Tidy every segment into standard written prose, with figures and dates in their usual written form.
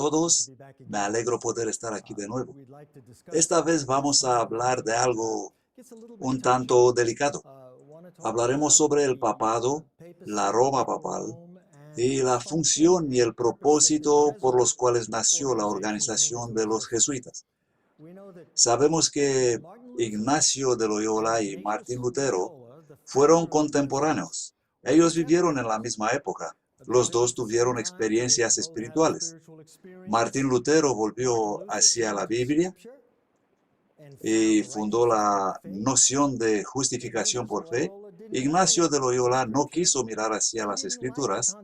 todos, me alegro poder estar aquí de nuevo. Esta vez vamos a hablar de algo un tanto delicado. Hablaremos sobre el papado, la Roma papal, y la función y el propósito por los cuales nació la organización de los jesuitas. Sabemos que Ignacio de Loyola y Martín Lutero fueron contemporáneos. Ellos vivieron en la misma época. Los dos tuvieron experiencias espirituales. Martín Lutero volvió hacia la Biblia y fundó la noción de justificación por fe. Ignacio de Loyola no quiso mirar hacia las Escrituras.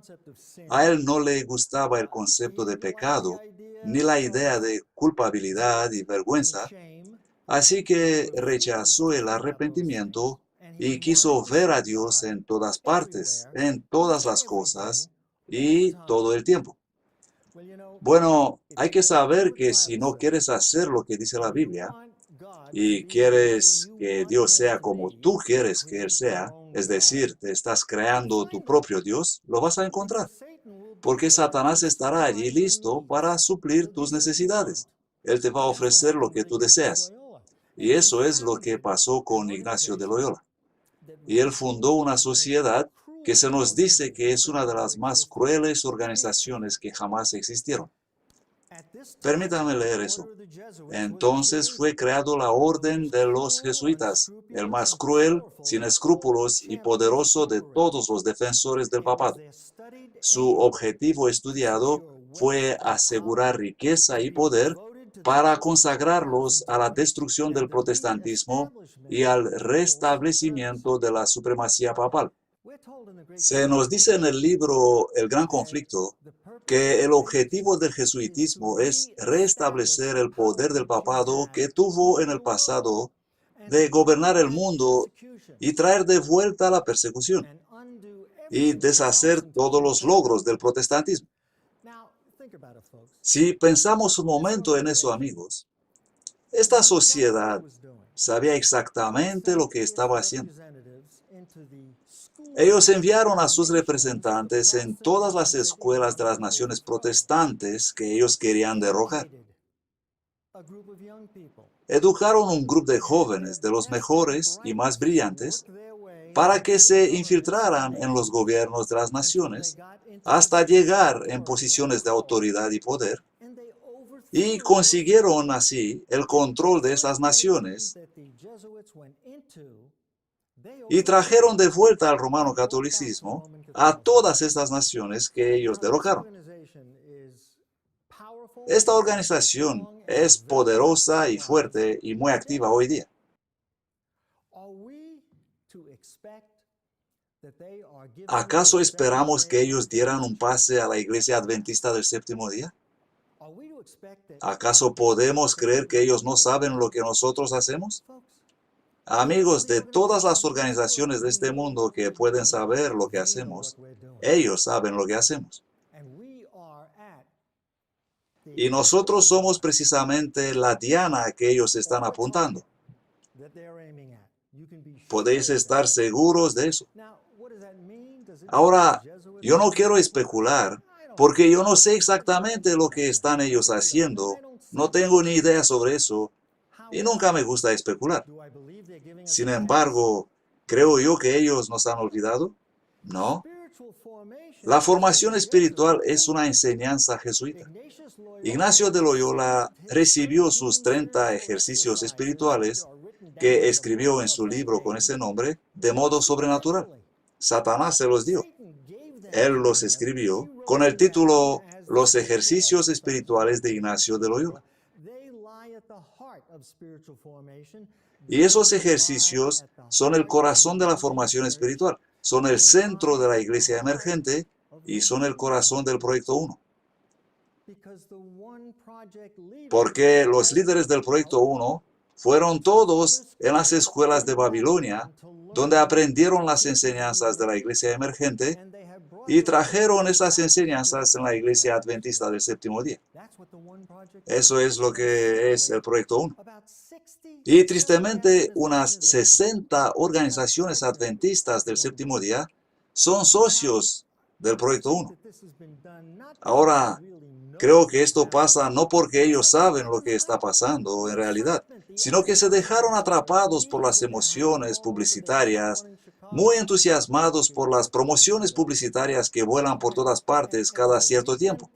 A él no le gustaba el concepto de pecado, ni la idea de culpabilidad y vergüenza, así que rechazó el arrepentimiento y quiso ver a Dios en todas partes, en todas las cosas y todo el tiempo. Bueno, hay que saber que si no quieres hacer lo que dice la Biblia y quieres que Dios sea como tú quieres que Él sea, es decir, te estás creando tu propio Dios, lo vas a encontrar, porque Satanás estará allí listo para suplir tus necesidades. Él te va a ofrecer lo que tú deseas. Y eso es lo que pasó con Ignacio de Loyola. Y él fundó una sociedad que se nos dice que es una de las más crueles organizaciones que jamás existieron. Permítanme leer eso. Entonces fue creado la Orden de los Jesuitas, el más cruel, sin escrúpulos y poderoso de todos los defensores del papado. Su objetivo estudiado fue asegurar riqueza y poder para consagrarlos a la destrucción del protestantismo y al restablecimiento de la supremacía papal. Se nos dice en el libro El Gran Conflicto que el objetivo del jesuitismo es restablecer el poder del papado que tuvo en el pasado de gobernar el mundo y traer de vuelta la persecución y deshacer todos los logros del protestantismo. Si pensamos un momento en eso, amigos, esta sociedad sabía exactamente lo que estaba haciendo. Ellos enviaron a sus representantes en todas las escuelas de las naciones protestantes que ellos querían derrocar. Educaron un grupo de jóvenes, de los mejores y más brillantes, para que se infiltraran en los gobiernos de las naciones hasta llegar en posiciones de autoridad y poder, y consiguieron así el control de esas naciones y trajeron de vuelta al romano catolicismo a todas estas naciones que ellos derrocaron. Esta organización es poderosa y fuerte y muy activa hoy día. ¿Acaso esperamos que ellos dieran un pase a la Iglesia Adventista del Séptimo Día? ¿Acaso podemos creer que ellos no saben lo que nosotros hacemos? Amigos, de todas las organizaciones de este mundo que pueden saber lo que hacemos, ellos saben lo que hacemos. Y nosotros somos precisamente la diana que ellos están apuntando. Podéis estar seguros de eso. Ahora, yo no quiero especular, porque yo no sé exactamente lo que están ellos haciendo. No tengo ni idea sobre eso, y nunca me gusta especular. Sin embargo, ¿creo yo que ellos nos han olvidado? No. La formación espiritual es una enseñanza jesuita. Ignacio de Loyola recibió sus 30 ejercicios espirituales que escribió en su libro con ese nombre de modo sobrenatural. Satanás se los dio. Él los escribió con el título Los ejercicios espirituales de Ignacio de Loyola. Y esos ejercicios son el corazón de la formación espiritual, son el centro de la iglesia emergente y son el corazón del Proyecto 1. Porque los líderes del Proyecto 1 fueron todos en las escuelas de Babilonia, donde aprendieron las enseñanzas de la iglesia emergente y trajeron esas enseñanzas en la iglesia adventista del séptimo día. Eso es lo que es el Proyecto 1. Y tristemente, unas 60 organizaciones adventistas del séptimo día son socios del Proyecto 1. Ahora, Creo que esto pasa no porque ellos saben lo que está pasando en realidad, sino que se dejaron atrapados por las emociones publicitarias, muy entusiasmados por las promociones publicitarias que vuelan por todas partes cada cierto tiempo.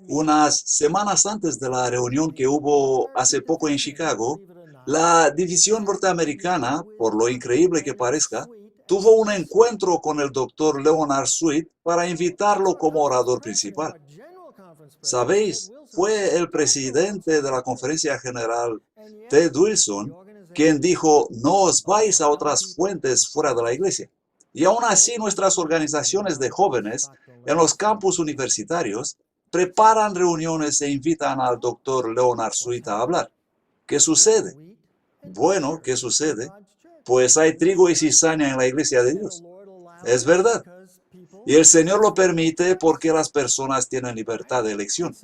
Unas semanas antes de la reunión que hubo hace poco en Chicago, la división norteamericana, por lo increíble que parezca, tuvo un encuentro con el doctor Leonard Sweet para invitarlo como orador principal. Sabéis, fue el presidente de la conferencia general, Ted Wilson, quien dijo: no os vais a otras fuentes fuera de la iglesia. Y aún así nuestras organizaciones de jóvenes en los campus universitarios preparan reuniones e invitan al doctor Leonard Sweet a hablar. ¿Qué sucede? Bueno, ¿qué sucede? Pues hay trigo y cizaña en la iglesia de Dios. Es verdad. Y el Señor lo permite porque las personas tienen libertad de elección.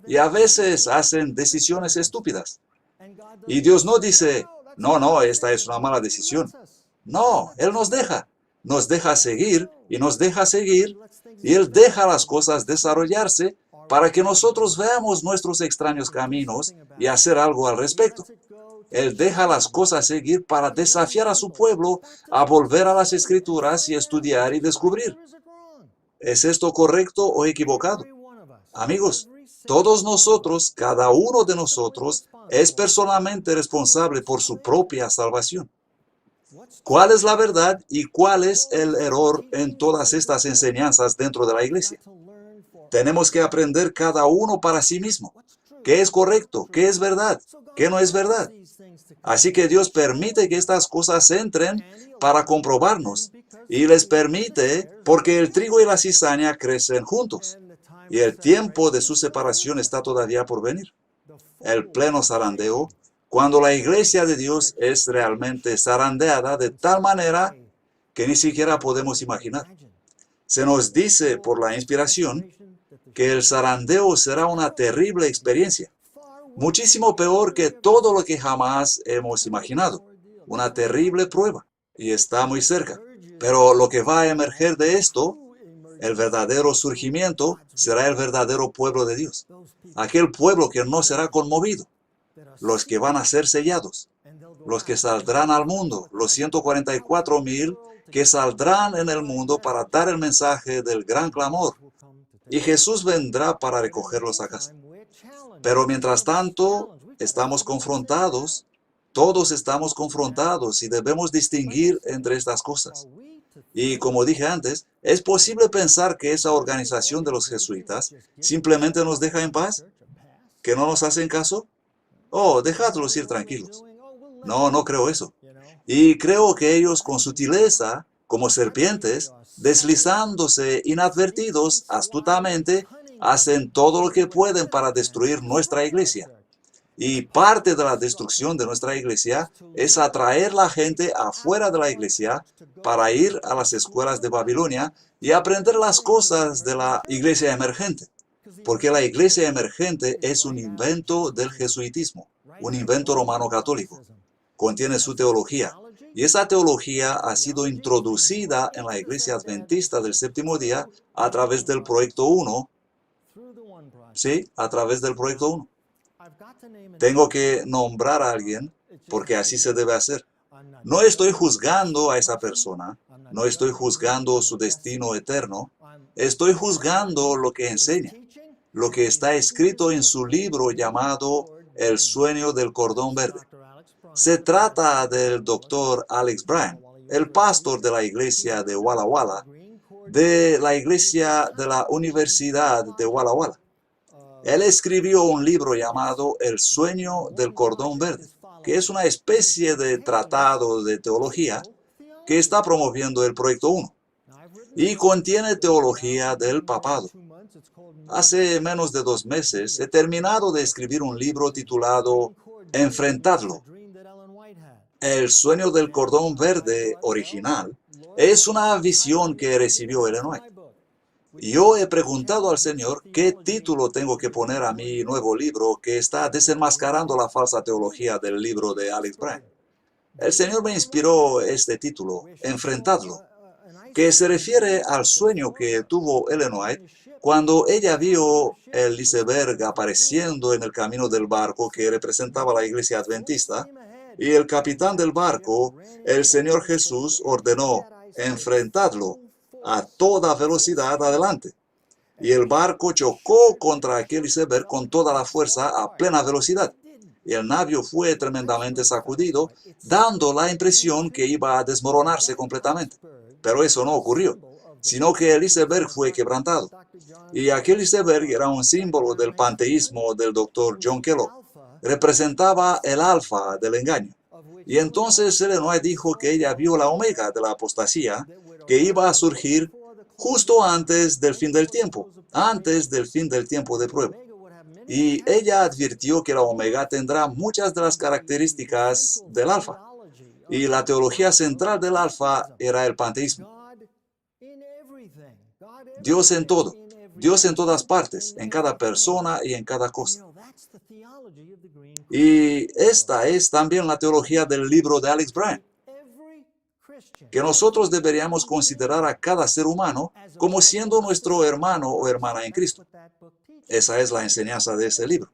Y a veces hacen decisiones estúpidas. Y Dios no dice: no, esta es una mala decisión. No, Él nos deja seguir y nos deja seguir, y Él deja las cosas desarrollarse para que nosotros veamos nuestros extraños caminos y hacer algo al respecto. Él deja las cosas seguir para desafiar a su pueblo a volver a las Escrituras y estudiar y descubrir. ¿Es esto correcto o equivocado? Amigos, todos nosotros, cada uno de nosotros, es personalmente responsable por su propia salvación. ¿Cuál es la verdad y cuál es el error en todas estas enseñanzas dentro de la iglesia? Tenemos que aprender cada uno para sí mismo. ¿Qué es correcto? ¿Qué es verdad? ¿Qué no es verdad? Así que Dios permite que estas cosas entren para comprobarnos. Y les permite porque el trigo y la cizaña crecen juntos. Y el tiempo de su separación está todavía por venir. El pleno zarandeo, cuando la iglesia de Dios es realmente zarandeada de tal manera que ni siquiera podemos imaginar. Se nos dice por la inspiración que el zarandeo será una terrible experiencia, muchísimo peor que todo lo que jamás hemos imaginado, una terrible prueba, y está muy cerca. Pero lo que va a emerger de esto, el verdadero surgimiento, será el verdadero pueblo de Dios, aquel pueblo que no será conmovido, los que van a ser sellados, los que saldrán al mundo, los 144,000 que saldrán en el mundo para dar el mensaje del gran clamor. Y Jesús vendrá para recogerlos a casa. Pero mientras tanto, estamos confrontados, todos estamos confrontados y debemos distinguir entre estas cosas. Y como dije antes, ¿es posible pensar que esa organización de los jesuitas simplemente nos deja en paz? ¿Que no nos hacen caso? Oh, dejadlos ir tranquilos. No, no creo eso. Y creo que ellos con sutileza, como serpientes, deslizándose inadvertidos, astutamente, hacen todo lo que pueden para destruir nuestra iglesia. Y parte de la destrucción de nuestra iglesia es atraer la gente afuera de la iglesia para ir a las escuelas de Babilonia y aprender las cosas de la iglesia emergente. Porque la iglesia emergente es un invento del jesuitismo, un invento romano católico. Contiene su teología. Y esa teología ha sido introducida en la iglesia adventista del séptimo día a través del Proyecto 1. Sí, a través del Proyecto 1. Tengo que nombrar a alguien porque así se debe hacer. No estoy juzgando a esa persona, no estoy juzgando su destino eterno, estoy juzgando lo que enseña, lo que está escrito en su libro llamado El sueño del cordón verde. Se trata del doctor Alex Bryan, el pastor de la iglesia de Walla Walla, de la iglesia de la Universidad de Walla Walla. Él escribió un libro llamado El sueño del cordón verde, que es una especie de tratado de teología que está promoviendo el Proyecto 1 y contiene teología del papado. Hace menos de 2 meses he terminado de escribir un libro titulado Enfrentadlo. El sueño del cordón verde original es una visión que recibió Ellen White. Yo he preguntado al Señor qué título tengo que poner a mi nuevo libro que está desenmascarando la falsa teología del libro de Alex Bryan. El Señor me inspiró este título, Enfrentadlo, que se refiere al sueño que tuvo Ellen White Cuando ella vio el iceberg apareciendo en el camino del barco que representaba la iglesia adventista, y el capitán del barco, el Señor Jesús, ordenó: enfrentadlo a toda velocidad adelante. Y el barco chocó contra aquel iceberg con toda la fuerza a plena velocidad. Y el navío fue tremendamente sacudido, dando la impresión que iba a desmoronarse completamente. Pero eso no ocurrió, sino que el iceberg fue quebrantado. Y aquel iceberg era un símbolo del panteísmo del Dr. John Kellogg. Representaba el alfa del engaño. Y entonces Ellen White dijo que ella vio la omega de la apostasía, que iba a surgir justo antes del fin del tiempo de prueba. Y ella advirtió que la omega tendrá muchas de las características del alfa. Y la teología central del alfa era el panteísmo. Dios en todo, Dios en todas partes, en cada persona y en cada cosa. Y esta es también la teología del libro de Alex Brand, que nosotros deberíamos considerar a cada ser humano como siendo nuestro hermano o hermana en Cristo. Esa es la enseñanza de ese libro.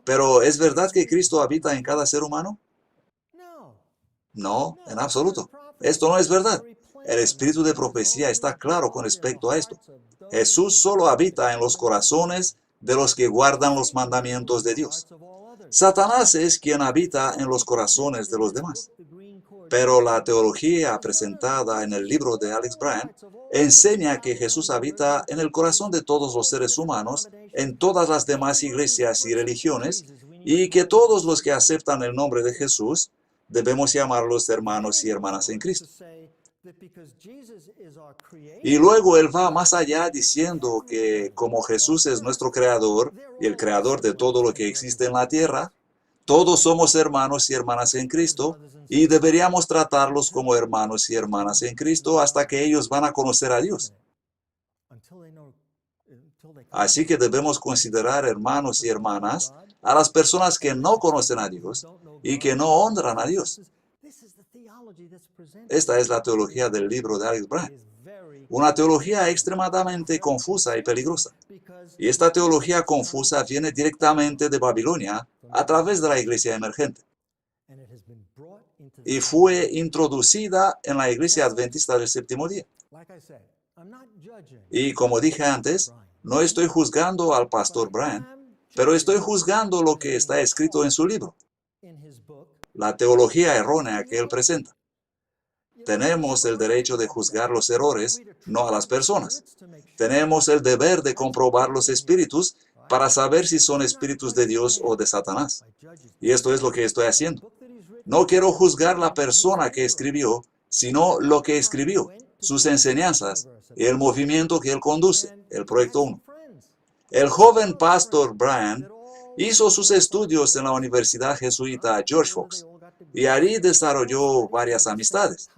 Pero ¿es verdad que Cristo habita en cada ser humano? No, en absoluto. Esto no es verdad. El espíritu de profecía está claro con respecto a esto. Jesús solo habita en los corazones de los que guardan los mandamientos de Dios. Satanás es quien habita en los corazones de los demás. Pero la teología presentada en el libro de Alex Brand enseña que Jesús habita en el corazón de todos los seres humanos, en todas las demás iglesias y religiones, y que todos los que aceptan el nombre de Jesús debemos llamarlos hermanos y hermanas en Cristo. Y luego él va más allá diciendo que como Jesús es nuestro creador y el creador de todo lo que existe en la tierra, todos somos hermanos y hermanas en Cristo y deberíamos tratarlos como hermanos y hermanas en Cristo hasta que ellos van a conocer a Dios. Así que debemos considerar hermanos y hermanas a las personas que no conocen a Dios y que no honran a Dios. Esta es la teología del libro de Alex Brand. Una teología extremadamente confusa y peligrosa. Y esta teología confusa viene directamente de Babilonia a través de la iglesia emergente. Y fue introducida en la iglesia adventista del séptimo día. Y como dije antes, no estoy juzgando al pastor Brand, pero estoy juzgando lo que está escrito en su libro, la teología errónea que él presenta. Tenemos el derecho de juzgar los errores, no a las personas. Tenemos el deber de comprobar los espíritus para saber si son espíritus de Dios o de Satanás. Y esto es lo que estoy haciendo. No quiero juzgar la persona que escribió, sino lo que escribió, sus enseñanzas y el movimiento que él conduce, el Proyecto 1. El joven pastor Brand hizo sus estudios en la Universidad Jesuita George Fox y allí desarrolló varias amistades.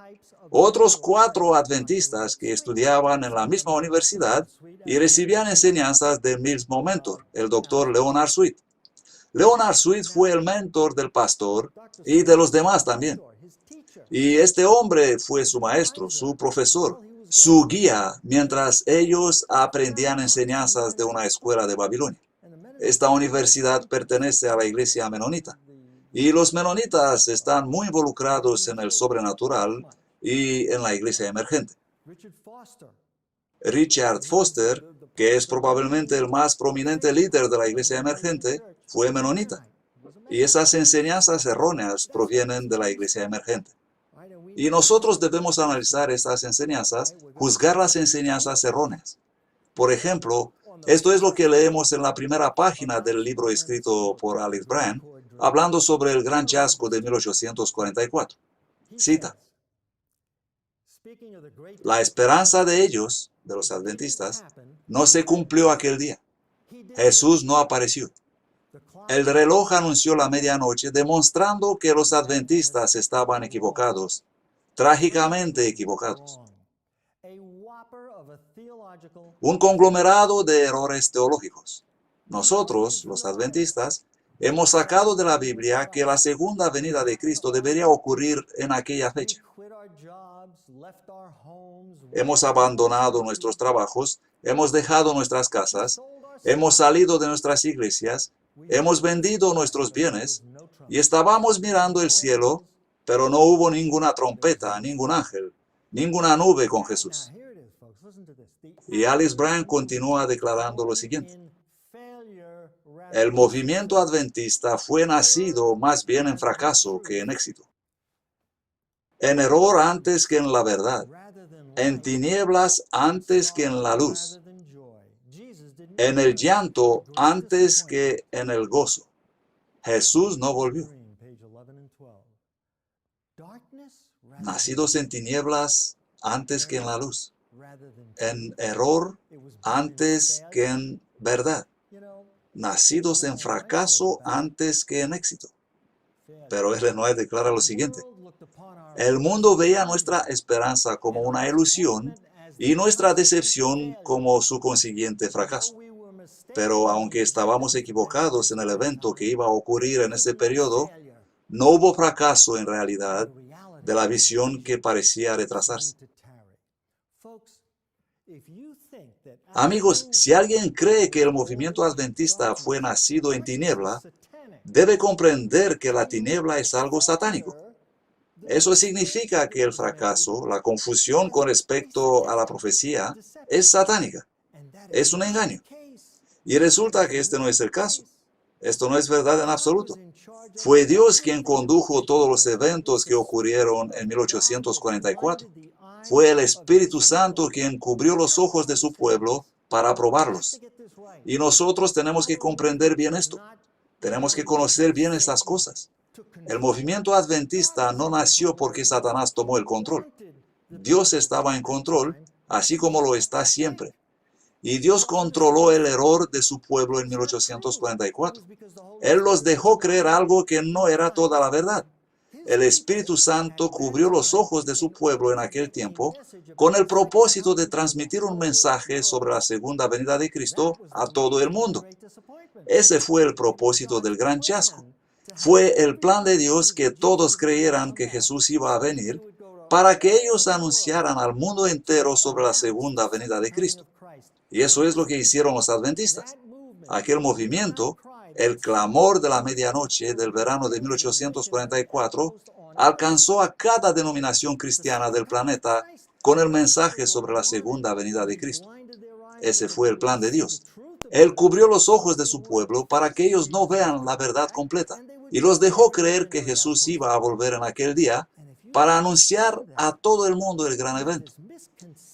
Otros 4 adventistas que estudiaban en la misma universidad y recibían enseñanzas del mismo mentor, el Dr. Leonard Sweet. Leonard Sweet fue el mentor del pastor y de los demás también. Y este hombre fue su maestro, su profesor, su guía, mientras ellos aprendían enseñanzas de una escuela de Babilonia. Esta universidad pertenece a la iglesia menonita. Y los menonitas están muy involucrados en el sobrenatural y en la iglesia emergente. Richard Foster, que es probablemente el más prominente líder de la iglesia emergente, fue menonita. Y esas enseñanzas erróneas provienen de la iglesia emergente. Y nosotros debemos analizar estas enseñanzas, juzgar las enseñanzas erróneas. Por ejemplo, esto es lo que leemos en la primera página del libro escrito por Alex Brand, hablando sobre el gran chasco de 1844. Cita: la esperanza de ellos, de los adventistas, no se cumplió aquel día. Jesús no apareció. El reloj anunció la medianoche, demostrando que los adventistas estaban equivocados, trágicamente equivocados. Un conglomerado de errores teológicos. Nosotros, los adventistas, hemos sacado de la Biblia que la segunda venida de Cristo debería ocurrir en aquella fecha. Hemos abandonado nuestros trabajos, hemos dejado nuestras casas, hemos salido de nuestras iglesias, hemos vendido nuestros bienes y estábamos mirando el cielo, pero no hubo ninguna trompeta, ningún ángel, ninguna nube con Jesús. Y Alice Brand continúa declarando lo siguiente: el movimiento adventista fue nacido más bien en fracaso que en éxito, en error antes que en la verdad, en tinieblas antes que en la luz, en el llanto antes que en el gozo. Jesús no volvió. Nacidos en tinieblas antes que en la luz, en error antes que en verdad, nacidos en fracaso antes que en éxito. Pero Ellen White declara lo siguiente: el mundo veía nuestra esperanza como una ilusión y nuestra decepción como su consiguiente fracaso. Pero aunque estábamos equivocados en el evento que iba a ocurrir en ese periodo, no hubo fracaso en realidad de la visión que parecía retrasarse. Amigos, si alguien cree que el movimiento adventista fue nacido en tiniebla, debe comprender que la tiniebla es algo satánico. Eso significa que el fracaso, la confusión con respecto a la profecía, es satánica. Es un engaño. Y resulta que este no es el caso. Esto no es verdad en absoluto. Fue Dios quien condujo todos los eventos que ocurrieron en 1844. Fue el Espíritu Santo quien cubrió los ojos de su pueblo para aprobarlos. Y nosotros tenemos que comprender bien esto. Tenemos que conocer bien estas cosas. El movimiento adventista no nació porque Satanás tomó el control. Dios estaba en control, así como lo está siempre. Y Dios controló el error de su pueblo en 1844. Él los dejó creer algo que no era toda la verdad. El Espíritu Santo cubrió los ojos de su pueblo en aquel tiempo con el propósito de transmitir un mensaje sobre la segunda venida de Cristo a todo el mundo. Ese fue el propósito del gran chasco. Fue el plan de Dios que todos creyeran que Jesús iba a venir para que ellos anunciaran al mundo entero sobre la segunda venida de Cristo. Y eso es lo que hicieron los adventistas. Aquel movimiento, el clamor de la medianoche del verano de 1844, alcanzó a cada denominación cristiana del planeta con el mensaje sobre la segunda venida de Cristo. Ese fue el plan de Dios. Él cubrió los ojos de su pueblo para que ellos no vean la verdad completa y los dejó creer que Jesús iba a volver en aquel día para anunciar a todo el mundo el gran evento.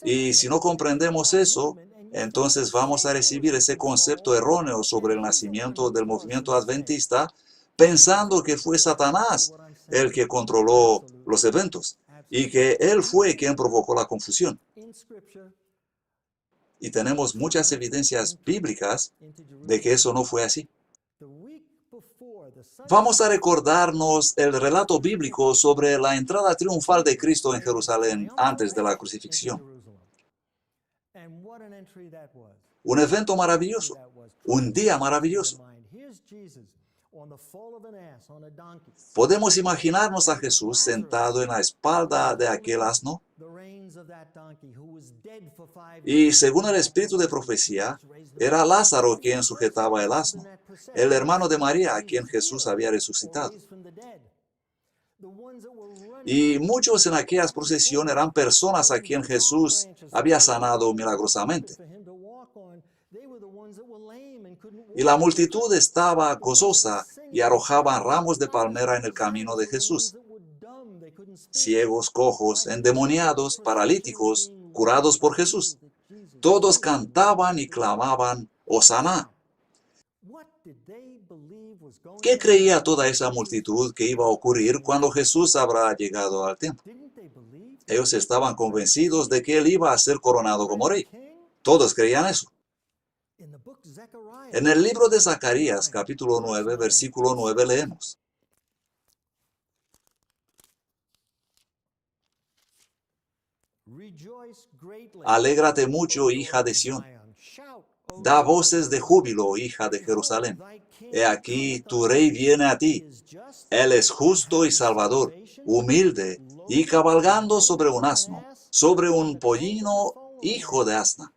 Y si no comprendemos eso, entonces vamos a recibir ese concepto erróneo sobre el nacimiento del movimiento adventista, pensando que fue Satanás el que controló los eventos y que él fue quien provocó la confusión. Y tenemos muchas evidencias bíblicas de que eso no fue así. Vamos a recordarnos el relato bíblico sobre la entrada triunfal de Cristo en Jerusalén antes de la crucifixión. Un evento maravilloso, un día maravilloso. Podemos imaginarnos a Jesús sentado en la espalda de aquel asno y, según el espíritu de profecía, era Lázaro quien sujetaba el asno, el hermano de María a quien Jesús había resucitado. Y muchos en aquellas procesiones eran personas a quien Jesús había sanado milagrosamente. Y la multitud estaba gozosa y arrojaban ramos de palmera en el camino de Jesús. Ciegos, cojos, endemoniados, paralíticos, curados por Jesús. Todos cantaban y clamaban, Hosana. ¿Qué creía toda esa multitud que iba a ocurrir cuando Jesús habrá llegado al templo? Ellos estaban convencidos de que él iba a ser coronado como rey. Todos creían eso. En el libro de Zacarías, capítulo 9, versículo 9, leemos: Alégrate mucho, hija de Sión. Da voces de júbilo, hija de Jerusalén. He aquí, tu rey viene a ti. Él es justo y salvador, humilde y cabalgando sobre un asno, sobre un pollino, hijo de asna.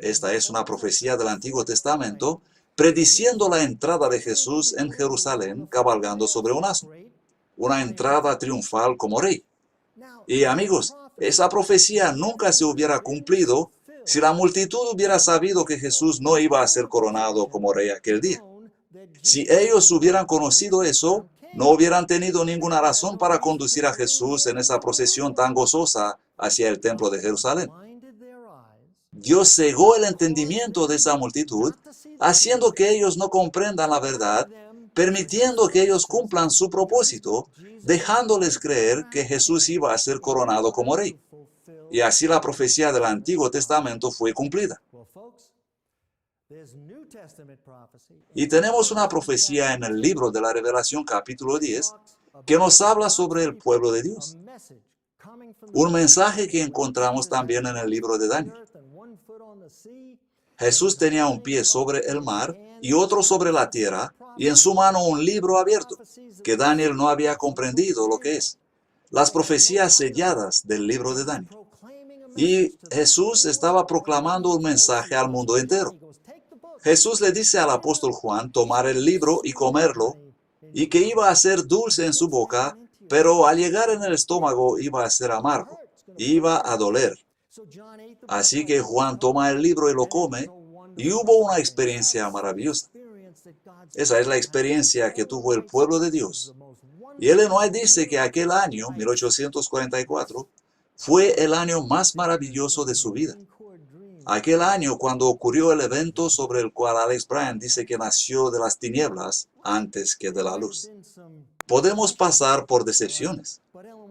Esta es una profecía del Antiguo Testamento prediciendo la entrada de Jesús en Jerusalén cabalgando sobre un asno, una entrada triunfal como rey. Y amigos, esa profecía nunca se hubiera cumplido si la multitud hubiera sabido que Jesús no iba a ser coronado como rey aquel día. Si ellos hubieran conocido eso, no hubieran tenido ninguna razón para conducir a Jesús en esa procesión tan gozosa hacia el templo de Jerusalén. Dios cegó el entendimiento de esa multitud, haciendo que ellos no comprendan la verdad, permitiendo que ellos cumplan su propósito, dejándoles creer que Jesús iba a ser coronado como rey. Y así la profecía del Antiguo Testamento fue cumplida. Y tenemos una profecía en el libro de la Revelación capítulo 10 que nos habla sobre el pueblo de Dios. Un mensaje que encontramos también en el libro de Daniel. Jesús tenía un pie sobre el mar y otro sobre la tierra, y en su mano un libro abierto, que Daniel no había comprendido lo que es. Las profecías selladas del libro de Daniel. Y Jesús estaba proclamando un mensaje al mundo entero. Jesús le dice al apóstol Juan tomar el libro y comerlo, y que iba a ser dulce en su boca, pero al llegar en el estómago iba a ser amargo, iba a doler. Así que Juan toma el libro y lo come, y hubo una experiencia maravillosa. Esa es la experiencia que tuvo el pueblo de Dios. Y Ellen White dice que aquel año, 1844, fue el año más maravilloso de su vida. Aquel año cuando ocurrió el evento sobre el cual Alex Brand dice que nació de las tinieblas antes que de la luz. Podemos pasar por decepciones,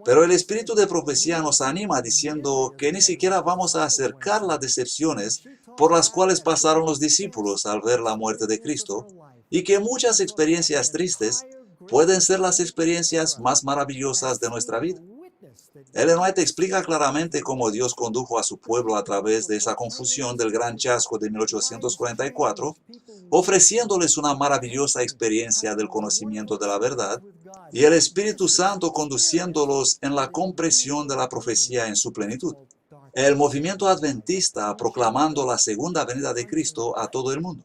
pero el espíritu de profecía nos anima diciendo que ni siquiera vamos a acercar las decepciones por las cuales pasaron los discípulos al ver la muerte de Cristo, y que muchas experiencias tristes pueden ser las experiencias más maravillosas de nuestra vida. Ellen White explica claramente cómo Dios condujo a su pueblo a través de esa confusión del gran chasco de 1844, ofreciéndoles una maravillosa experiencia del conocimiento de la verdad, y el Espíritu Santo conduciéndolos en la comprensión de la profecía en su plenitud. El movimiento adventista proclamando la segunda venida de Cristo a todo el mundo.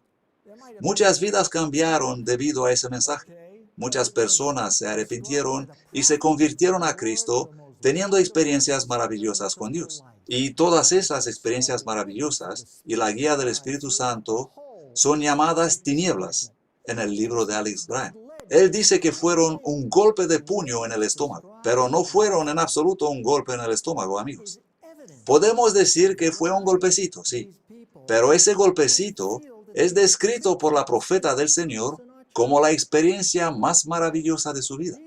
Muchas vidas cambiaron debido a ese mensaje. Muchas personas se arrepintieron y se convirtieron a Cristo, teniendo experiencias maravillosas con Dios. Y todas esas experiencias maravillosas y la guía del Espíritu Santo son llamadas tinieblas en el libro de Alex Brand. Él dice que fueron un golpe de puño en el estómago, pero no fueron en absoluto un golpe en el estómago, amigos. Podemos decir que fue un golpecito, sí, pero ese golpecito es descrito por la profeta del Señor como la experiencia más maravillosa de su vida.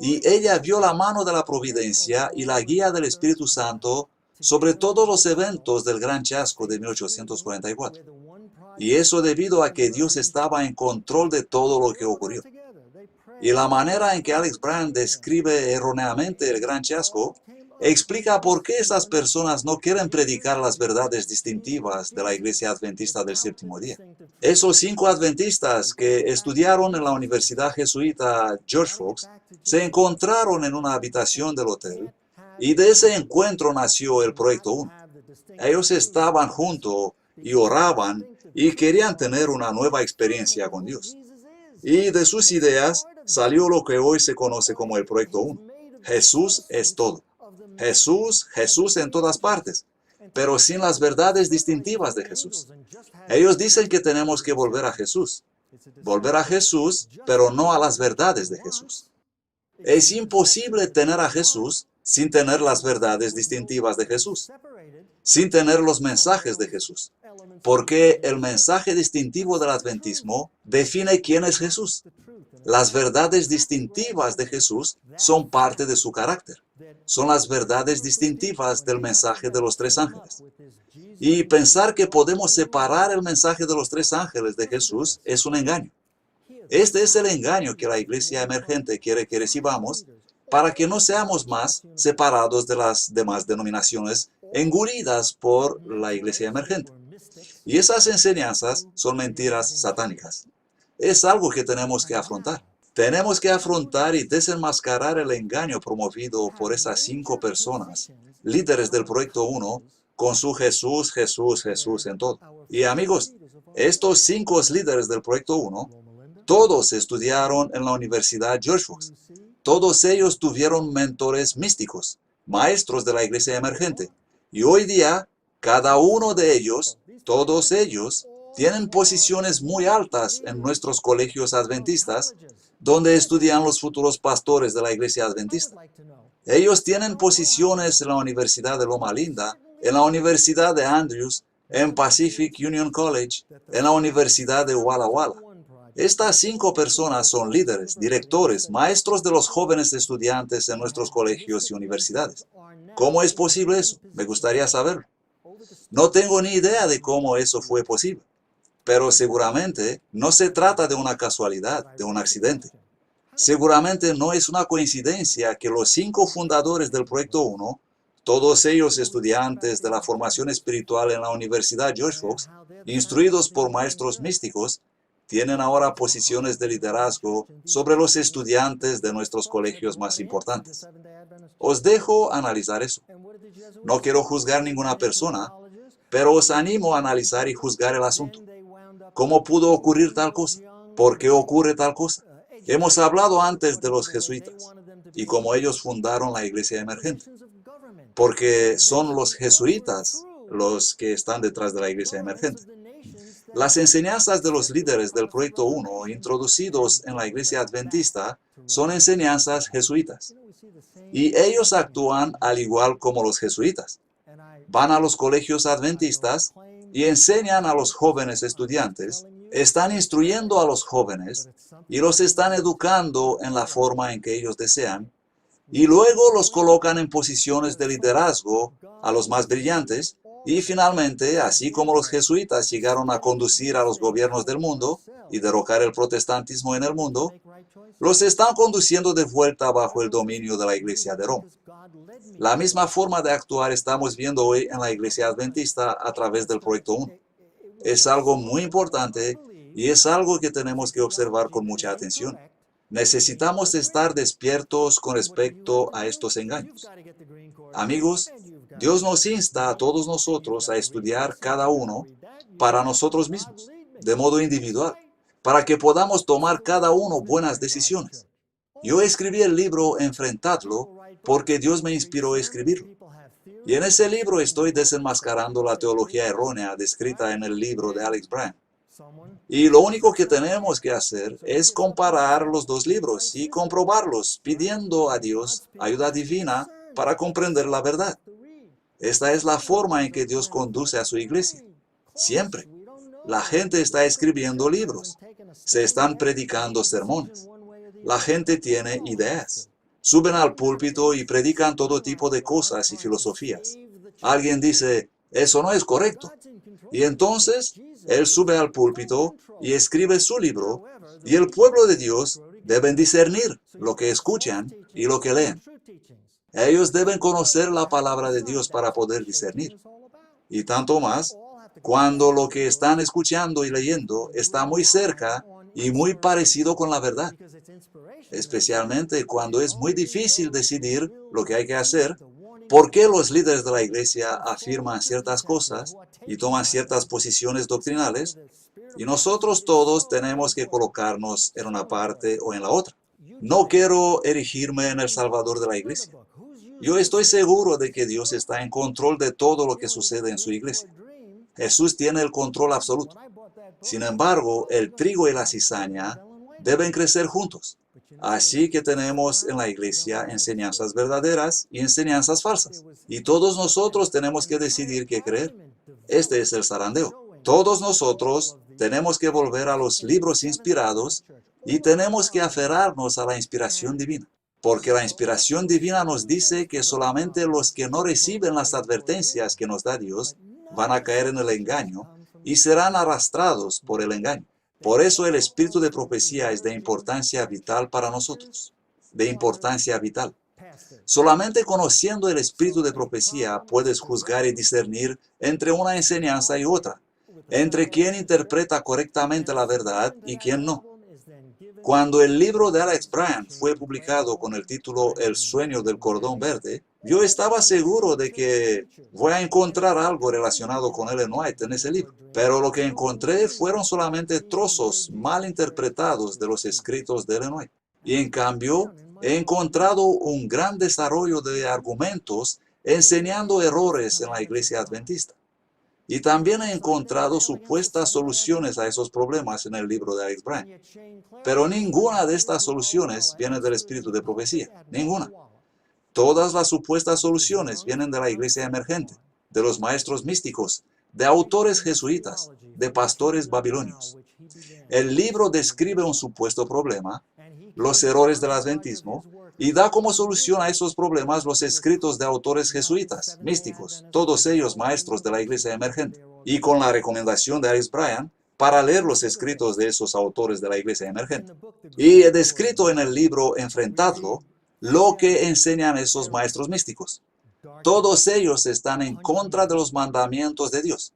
Y ella vio la mano de la providencia y la guía del Espíritu Santo sobre todos los eventos del gran chasco de 1844. Y eso debido a que Dios estaba en control de todo lo que ocurrió. Y la manera en que Alex Brand describe erróneamente el gran chasco explica por qué esas personas no quieren predicar las verdades distintivas de la Iglesia Adventista del Séptimo Día. Esos 5 adventistas que estudiaron en la Universidad Jesuita George Fox se encontraron en una habitación del hotel, y de ese encuentro nació el Proyecto 1. Ellos estaban juntos y oraban y querían tener una nueva experiencia con Dios. Y de sus ideas salió lo que hoy se conoce como el Proyecto 1. Jesús es todo. Jesús, Jesús en todas partes, pero sin las verdades distintivas de Jesús. Ellos dicen que tenemos que volver a Jesús, pero no a las verdades de Jesús. Es imposible tener a Jesús sin tener las verdades distintivas de Jesús, sin tener los mensajes de Jesús, porque el mensaje distintivo del adventismo define quién es Jesús. Las verdades distintivas de Jesús son parte de su carácter. Son las verdades distintivas del mensaje de los 3 ángeles. Y pensar que podemos separar el mensaje de los 3 ángeles de Jesús es un engaño. Este es el engaño que la iglesia emergente quiere que recibamos para que no seamos más separados de las demás denominaciones engullidas por la iglesia emergente. Y esas enseñanzas son mentiras satánicas. Es algo que tenemos que afrontar. Tenemos que afrontar y desenmascarar el engaño promovido por esas 5 personas, líderes del Proyecto 1, con su Jesús, Jesús, Jesús en todo. Y amigos, estos 5 líderes del Proyecto 1, todos estudiaron en la Universidad George Fox. Todos ellos tuvieron mentores místicos, maestros de la iglesia emergente. Y hoy día, cada uno de ellos, todos ellos, tienen posiciones muy altas en nuestros colegios adventistas, donde estudian los futuros pastores de la iglesia adventista. Ellos tienen posiciones en la Universidad de Loma Linda, en la Universidad de Andrews, en Pacific Union College, en la Universidad de Walla Walla. Estas 5 personas son líderes, directores, maestros de los jóvenes estudiantes en nuestros colegios y universidades. ¿Cómo es posible eso? Me gustaría saberlo. No tengo ni idea de cómo eso fue posible, pero seguramente no se trata de una casualidad, de un accidente. Seguramente no es una coincidencia que los 5 fundadores del Proyecto 1, todos ellos estudiantes de la formación espiritual en la Universidad George Fox, instruidos por maestros místicos, tienen ahora posiciones de liderazgo sobre los estudiantes de nuestros colegios más importantes. Os dejo analizar eso. No quiero juzgar ninguna persona, pero os animo a analizar y juzgar el asunto. ¿Cómo pudo ocurrir tal cosa? ¿Por qué ocurre tal cosa? Hemos hablado antes de los jesuitas y cómo ellos fundaron la iglesia emergente. Porque son los jesuitas los que están detrás de la iglesia emergente. Las enseñanzas de los líderes del Proyecto 1 introducidos en la iglesia adventista son enseñanzas jesuitas. Y ellos actúan al igual como los jesuitas. Van a los colegios adventistas y enseñan a los jóvenes estudiantes, están instruyendo a los jóvenes y los están educando en la forma en que ellos desean, y luego los colocan en posiciones de liderazgo a los más brillantes, y finalmente, así como los jesuitas llegaron a conducir a los gobiernos del mundo y derrocar el protestantismo en el mundo, los están conduciendo de vuelta bajo el dominio de la iglesia de Roma. La misma forma de actuar estamos viendo hoy en la iglesia adventista a través del Proyecto 1. Es algo muy importante y es algo que tenemos que observar con mucha atención. Necesitamos estar despiertos con respecto a estos engaños. Amigos, Dios nos insta a todos nosotros a estudiar cada uno para nosotros mismos, de modo individual, para que podamos tomar cada uno buenas decisiones. Yo escribí el libro Enfrentadlo porque Dios me inspiró a escribirlo. Y en ese libro estoy desenmascarando la teología errónea descrita en el libro de Alex Brand. Y lo único que tenemos que hacer es comparar los dos libros y comprobarlos, pidiendo a Dios ayuda divina para comprender la verdad. Esta es la forma en que Dios conduce a su iglesia. Siempre. La gente está escribiendo libros. Se están predicando sermones. La gente tiene ideas. Suben al púlpito y predican todo tipo de cosas y filosofías. Alguien dice, eso no es correcto. Y entonces, él sube al púlpito y escribe su libro, y el pueblo de Dios deben discernir lo que escuchan y lo que leen. Ellos deben conocer la palabra de Dios para poder discernir. Y tanto más, cuando lo que están escuchando y leyendo está muy cerca y muy parecido con la verdad. Especialmente cuando es muy difícil decidir lo que hay que hacer, por qué los líderes de la iglesia afirman ciertas cosas y toman ciertas posiciones doctrinales, y nosotros todos tenemos que colocarnos en una parte o en la otra. No quiero erigirme en el salvador de la iglesia. Yo estoy seguro de que Dios está en control de todo lo que sucede en su iglesia. Jesús tiene el control absoluto. Sin embargo, el trigo y la cizaña deben crecer juntos. Así que tenemos en la iglesia enseñanzas verdaderas y enseñanzas falsas. Y todos nosotros tenemos que decidir qué creer. Este es el zarandeo. Todos nosotros tenemos que volver a los libros inspirados y tenemos que aferrarnos a la inspiración divina. Porque la inspiración divina nos dice que solamente los que no reciben las advertencias que nos da Dios van a caer en el engaño y serán arrastrados por el engaño. Por eso el espíritu de profecía es de importancia vital para nosotros. De importancia vital. Solamente conociendo el espíritu de profecía puedes juzgar y discernir entre una enseñanza y otra. entre quién interpreta correctamente la verdad y quién no. Cuando el libro de Alex Brand fue publicado con el título El sueño del cordón verde, yo estaba seguro de que voy a encontrar algo relacionado con Ellen White en ese libro. Pero lo que encontré fueron solamente trozos mal interpretados de los escritos de Ellen White. Y en cambio, he encontrado un gran desarrollo de argumentos enseñando errores en la iglesia adventista. Y también he encontrado supuestas soluciones a esos problemas en el libro de Alex Brand. Pero ninguna de estas soluciones viene del espíritu de profecía. Ninguna. Todas las supuestas soluciones vienen de la iglesia emergente, de los maestros místicos, de autores jesuitas, de pastores babilonios. El libro describe un supuesto problema, los errores del adventismo, y da como solución a esos problemas los escritos de autores jesuitas, místicos, todos ellos maestros de la iglesia emergente. Y con la recomendación de Alex Brand, para leer los escritos de esos autores de la iglesia emergente. Y he descrito en el libro Enfrentadlo lo que enseñan esos maestros místicos. Todos ellos están en contra de los mandamientos de Dios.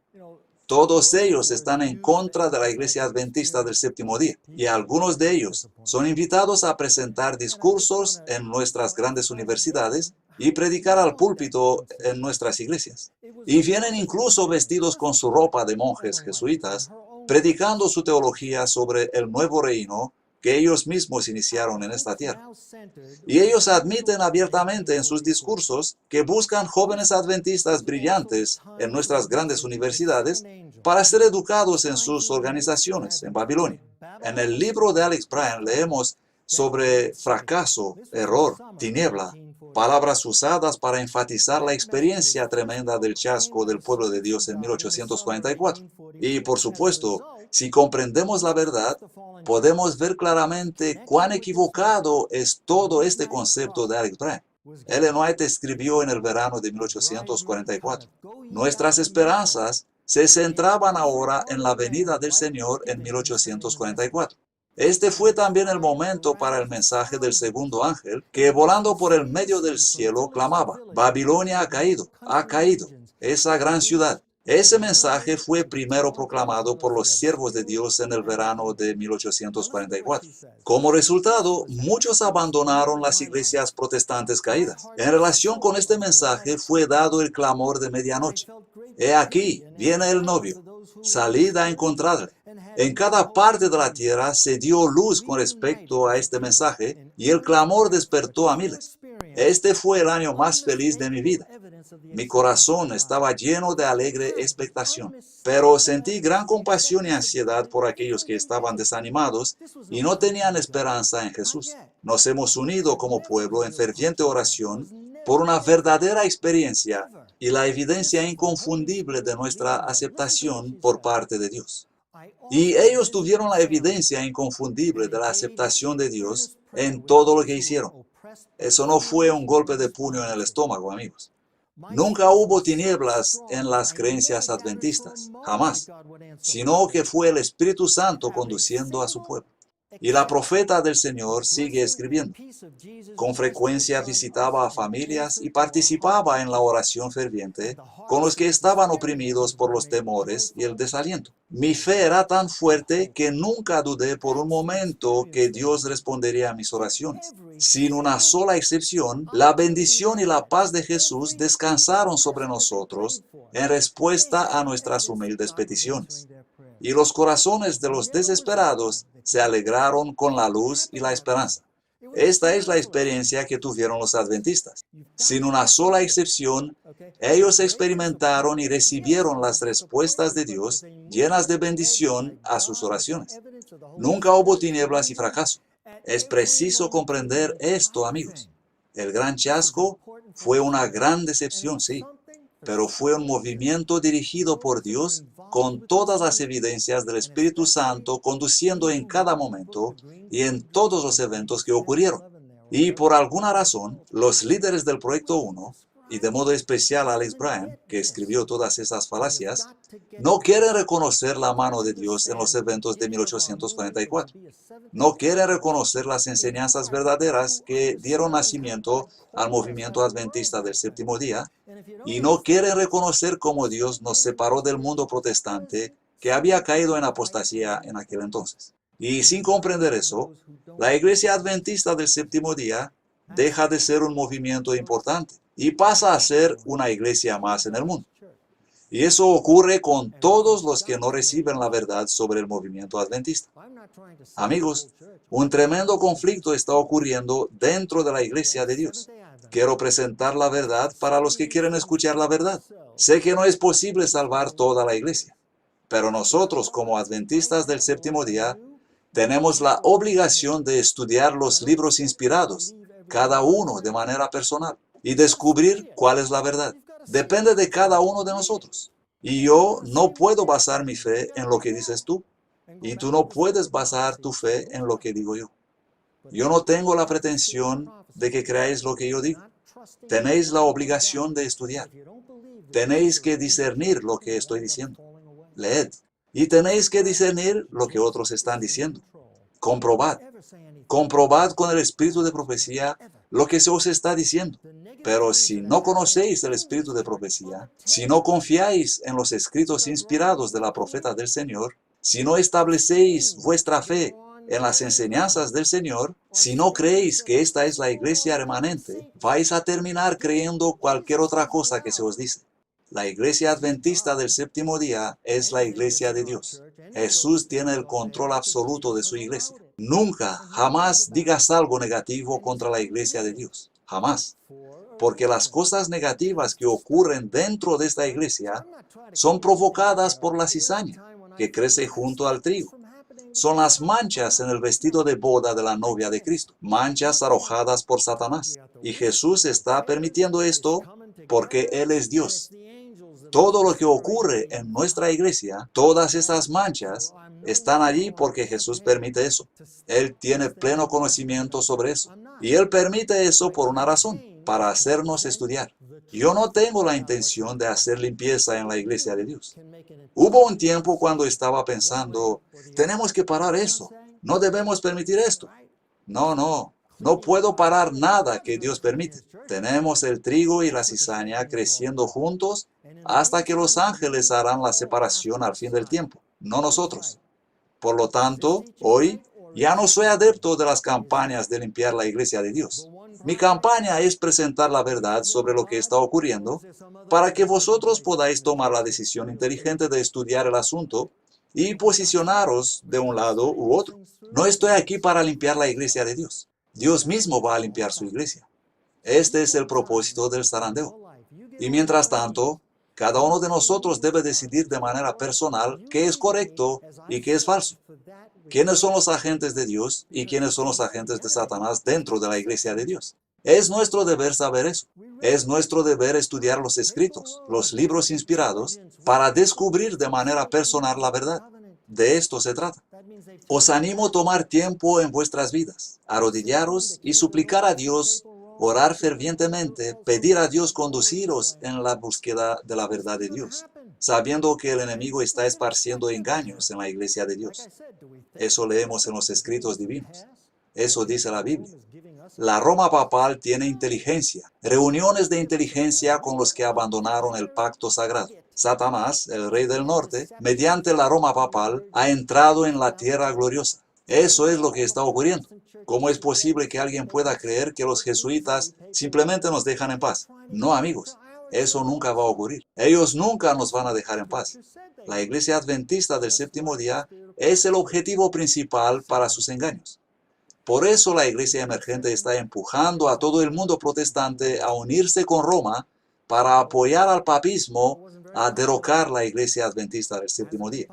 Todos ellos están en contra de la iglesia adventista del séptimo día, y algunos de ellos son invitados a presentar discursos en nuestras grandes universidades y predicar al púlpito en nuestras iglesias. Y vienen incluso vestidos con su ropa de monjes jesuitas, predicando su teología sobre el nuevo reino que ellos mismos iniciaron en esta tierra. Y ellos admiten abiertamente en sus discursos que buscan jóvenes adventistas brillantes en nuestras grandes universidades para ser educados en sus organizaciones en Babilonia. En el libro de Alex Brand leemos sobre fracaso, error, tiniebla, palabras usadas para enfatizar la experiencia tremenda del chasco del pueblo de Dios en 1844. Y por supuesto, si comprendemos la verdad, podemos ver claramente cuán equivocado es todo este concepto de Alex Brand. Ellen White escribió en el verano de 1844, nuestras esperanzas se centraban ahora en la venida del Señor en 1844. Este fue también el momento para el mensaje del segundo ángel, que volando por el medio del cielo clamaba, Babilonia ha caído, esa gran ciudad. Ese mensaje fue primero proclamado por los siervos de Dios en el verano de 1844. Como resultado, muchos abandonaron las iglesias protestantes caídas. En relación con este mensaje fue dado el clamor de medianoche. He aquí, viene el novio, salid a encontrarle. En cada parte de la tierra se dio luz con respecto a este mensaje y el clamor despertó a miles. Este fue el año más feliz de mi vida. Mi corazón estaba lleno de alegre expectación, pero sentí gran compasión y ansiedad por aquellos que estaban desanimados y no tenían esperanza en Jesús. Nos hemos unido como pueblo en ferviente oración por una verdadera experiencia y la evidencia inconfundible de nuestra aceptación por parte de Dios. Y ellos tuvieron la evidencia inconfundible de la aceptación de Dios en todo lo que hicieron. Eso no fue un golpe de puño en el estómago, amigos. Nunca hubo tinieblas en las creencias adventistas, jamás, sino que fue el Espíritu Santo conduciendo a su pueblo. Y la profeta del Señor sigue escribiendo. Con frecuencia visitaba a familias y participaba en la oración ferviente con los que estaban oprimidos por los temores y el desaliento. Mi fe era tan fuerte que nunca dudé por un momento que Dios respondería a mis oraciones. Sin una sola excepción, la bendición y la paz de Jesús descansaron sobre nosotros en respuesta a nuestras humildes peticiones. Y los corazones de los desesperados se alegraron con la luz y la esperanza. Esta es la experiencia que tuvieron los adventistas. Sin una sola excepción, ellos experimentaron y recibieron las respuestas de Dios llenas de bendición a sus oraciones. Nunca hubo tinieblas y fracaso. Es preciso comprender esto, amigos. El gran chasco fue una gran decepción, sí, pero fue un movimiento dirigido por Dios con todas las evidencias del Espíritu Santo conduciendo en cada momento y en todos los eventos que ocurrieron. Y por alguna razón, los líderes del Proyecto 1, y de modo especial Alex Brand, que escribió todas esas falacias, no quieren reconocer la mano de Dios en los eventos de 1844. No quieren reconocer las enseñanzas verdaderas que dieron nacimiento al movimiento adventista del séptimo día, y no quieren reconocer cómo Dios nos separó del mundo protestante que había caído en apostasía en aquel entonces. Y sin comprender eso, la Iglesia Adventista del Séptimo Día deja de ser un movimiento importante y pasa a ser una iglesia más en el mundo. Y eso ocurre con todos los que no reciben la verdad sobre el movimiento adventista. Amigos, un tremendo conflicto está ocurriendo dentro de la iglesia de Dios. Quiero presentar la verdad para los que quieren escuchar la verdad. Sé que no es posible salvar toda la iglesia, pero nosotros como adventistas del séptimo día tenemos la obligación de estudiar los libros inspirados, cada uno de manera personal, y descubrir cuál es la verdad. Depende de cada uno de nosotros. Y yo no puedo basar mi fe en lo que dices tú. Y tú no puedes basar tu fe en lo que digo yo. Yo no tengo la pretensión de que creáis lo que yo digo. Tenéis la obligación de estudiar. Tenéis que discernir lo que estoy diciendo. Leed. Y tenéis que discernir lo que otros están diciendo. Comprobad. Comprobad con el espíritu de profecía lo que se os está diciendo. Pero si no conocéis el espíritu de profecía, si no confiáis en los escritos inspirados de la profeta del Señor, si no establecéis vuestra fe en las enseñanzas del Señor, si no creéis que esta es la iglesia remanente, vais a terminar creyendo cualquier otra cosa que se os dice. La iglesia adventista del séptimo día es la iglesia de Dios. Jesús tiene el control absoluto de su iglesia. Nunca, jamás digas algo negativo contra la iglesia de Dios. Jamás. Porque las cosas negativas que ocurren dentro de esta iglesia son provocadas por la cizaña que crece junto al trigo. Son las manchas en el vestido de boda de la novia de Cristo, manchas arrojadas por Satanás. Y Jesús está permitiendo esto porque Él es Dios. Todo lo que ocurre en nuestra iglesia, todas esas manchas, están allí porque Jesús permite eso. Él tiene pleno conocimiento sobre eso. Y Él permite eso por una razón, para hacernos estudiar. Yo no tengo la intención de hacer limpieza en la iglesia de Dios. Hubo un tiempo cuando estaba pensando, tenemos que parar eso. No debemos permitir esto. No puedo parar nada que Dios permite. Tenemos el trigo y la cizaña creciendo juntos hasta que los ángeles harán la separación al fin del tiempo, no nosotros. Por lo tanto, hoy ya no soy adepto de las campañas de limpiar la iglesia de Dios. Mi campaña es presentar la verdad sobre lo que está ocurriendo para que vosotros podáis tomar la decisión inteligente de estudiar el asunto y posicionaros de un lado u otro. No estoy aquí para limpiar la iglesia de Dios. Dios mismo va a limpiar su iglesia. Este es el propósito del zarandeo. Y mientras tanto, cada uno de nosotros debe decidir de manera personal qué es correcto y qué es falso. ¿Quiénes son los agentes de Dios y quiénes son los agentes de Satanás dentro de la iglesia de Dios? Es nuestro deber saber eso. Es nuestro deber estudiar los escritos, los libros inspirados, para descubrir de manera personal la verdad. De esto se trata. Os animo a tomar tiempo en vuestras vidas, arrodillaros y suplicar a Dios, orar fervientemente, pedir a Dios conduciros en la búsqueda de la verdad de Dios, sabiendo que el enemigo está esparciendo engaños en la iglesia de Dios. Eso leemos en los escritos divinos. Eso dice la Biblia. La Roma papal tiene inteligencia, reuniones de inteligencia con los que abandonaron el pacto sagrado. Satanás, el rey del norte, mediante la Roma papal, ha entrado en la tierra gloriosa. Eso es lo que está ocurriendo. ¿Cómo es posible que alguien pueda creer que los jesuitas simplemente nos dejan en paz? No, amigos, eso nunca va a ocurrir. Ellos nunca nos van a dejar en paz. La iglesia adventista del séptimo día es el objetivo principal para sus engaños. Por eso la iglesia emergente está empujando a todo el mundo protestante a unirse con Roma para apoyar al papismo a derrocar la iglesia adventista del séptimo día.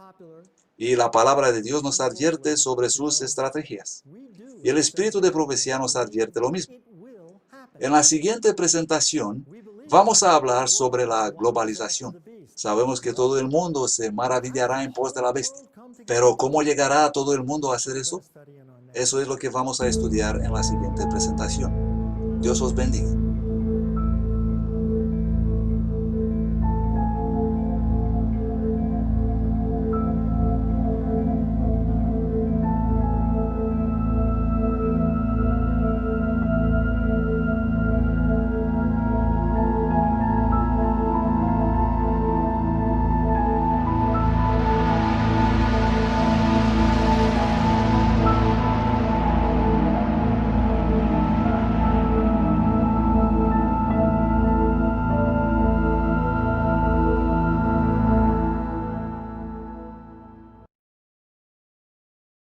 Y la palabra de Dios nos advierte sobre sus estrategias. Y el espíritu de profecía nos advierte lo mismo. En la siguiente presentación vamos a hablar sobre la globalización. Sabemos que todo el mundo se maravillará en pos de la bestia. Pero ¿cómo llegará a todo el mundo a hacer eso? Eso es lo que vamos a estudiar en la siguiente presentación. Dios os bendiga.